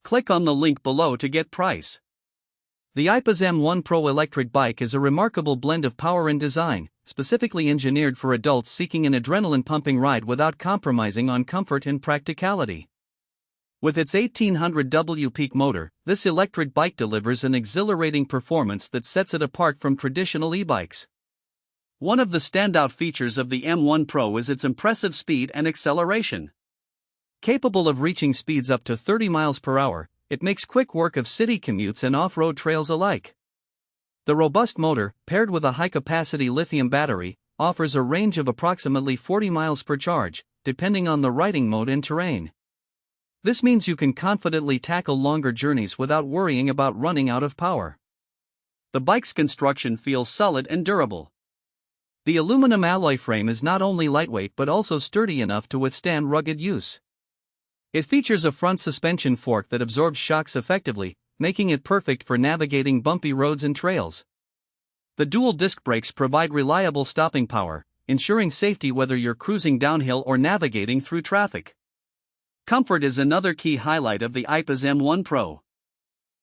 Click on the link below to get price. The Aipas M1 Pro electric bike is a remarkable blend of power and design, specifically engineered for adults seeking an adrenaline-pumping ride without compromising on comfort and practicality. With its 1800W peak motor, this electric bike delivers an exhilarating performance that sets it apart from traditional e-bikes. One of the standout features of the M1 Pro is its impressive speed and acceleration. Capable of reaching speeds up to 30 miles per hour, it makes quick work of city commutes and off-road trails alike. The robust motor, paired with a high-capacity lithium battery, offers a range of approximately 40 miles per charge, depending on the riding mode and terrain. This means you can confidently tackle longer journeys without worrying about running out of power. The bike's construction feels solid and durable. The aluminum alloy frame is not only lightweight but also sturdy enough to withstand rugged use. It features a front suspension fork that absorbs shocks effectively, making it perfect for navigating bumpy roads and trails. The dual disc brakes provide reliable stopping power, ensuring safety whether you're cruising downhill or navigating through traffic. Comfort is another key highlight of the Aipas M1 Pro.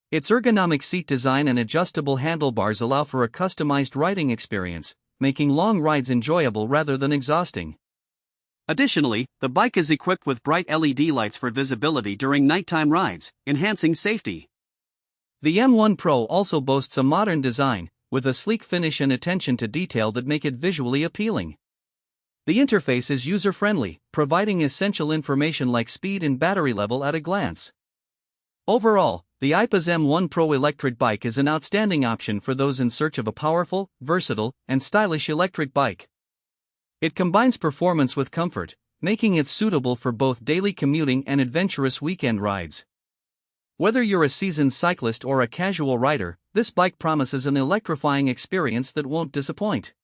Its ergonomic seat design and adjustable handlebars allow for a customized riding experience, making long rides enjoyable rather than exhausting. Additionally, the bike is equipped with bright LED lights for visibility during nighttime rides, enhancing safety. The M1 Pro also boasts a modern design, with a sleek finish and attention to detail that make it visually appealing. The interface is user-friendly, providing essential information like speed and battery level at a glance. Overall, the Aipas M1 Pro electric bike is an outstanding option for those in search of a powerful, versatile, and stylish electric bike. It combines performance with comfort, making it suitable for both daily commuting and adventurous weekend rides. Whether you're a seasoned cyclist or a casual rider, this bike promises an electrifying experience that won't disappoint.